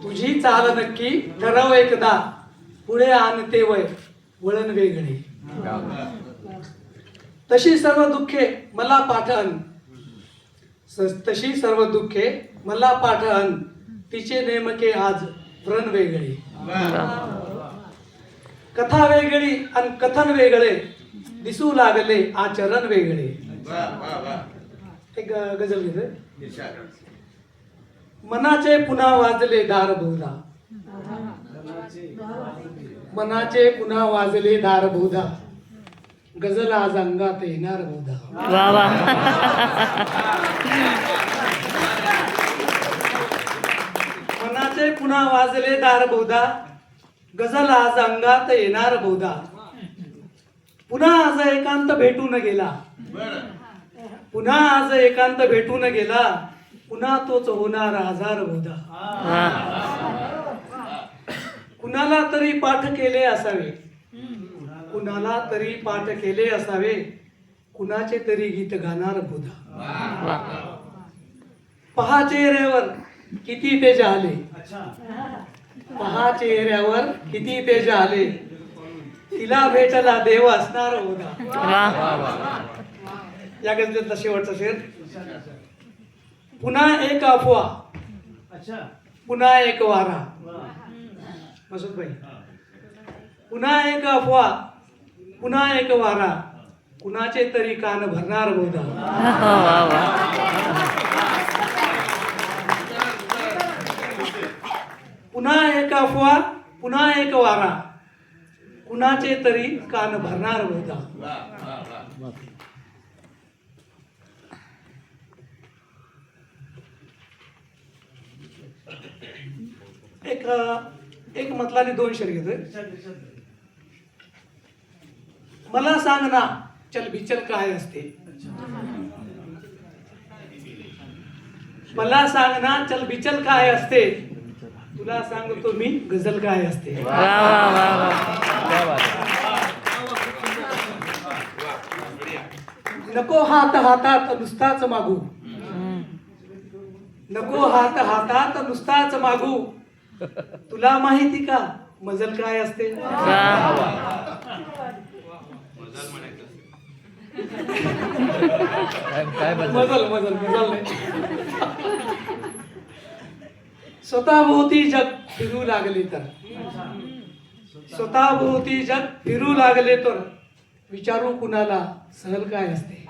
तुझी चाल नक्की ठरव एकदा, पुढे आणते वय वळण वेगळे. तशी सर्व दुःखे मला पाठन, तशी सर्व दुःखे मला पाठन, तिचे नेमके आज व्रण वेगळे. कथा वेगळी आणि कथन वेगळे, दिसू लागले आचरण वेगळे. एक गजल घेतोय. मनाचे पुन्हा वाजले दार बहुधा, मनाचे पुन्हा वाजले दार बहुधा, गजल आज अंगात येणार बहुधा. वा वा. मनाचे पुन्हा वाजले दार बहुधा, गजल आज अंगात येणार बहुधा. पुन्हा आज एकांत भेटून गेला, पुन्हा आज एकांत भेटून गेला, पुन्हा तोच होणार आजार बहुधा. कुणाला तरी पाठ केले असावे, कुणाला तरी पाठ केले असावे, कुणाचे तरी गीत गाणार बहुधा. पहा चेहऱ्यावर किती तेज आले, पहा चेहऱ्यावर किती तेज आले, तिला भेटला देव असणार बहुधा. या गझलेतला शेवटचा शेर. पुन्हा एक अफवा, पुन्हा एक वारा. मसूद भाई. पुन्हा एक अफवा, पुन्हा एक वारा, कुणाचे तरी कान भरणार बहुधा. पुन्हा एक अफवा, पुन्हा एक वारा, कुणाचे तरी कान भरणार बहुधा. एक मतलाने दोन शेर घेतोय. मला सांग ना चल बिचल काय असते, मला सांग ना चल बिचल काय असते, तुला सांगतो मी गझल काय असते. नको हात हातात नुसताच मागू, नको हात हातात नुसताच मागू, तुला माहिती का मजल काय असते. मजल मजल मजल नाही. स्वतःभोवती जग फिरू लागले तर, स्वतःभोवती जग फिरू लागले तर, विचारू कुणाला सहल काय असते.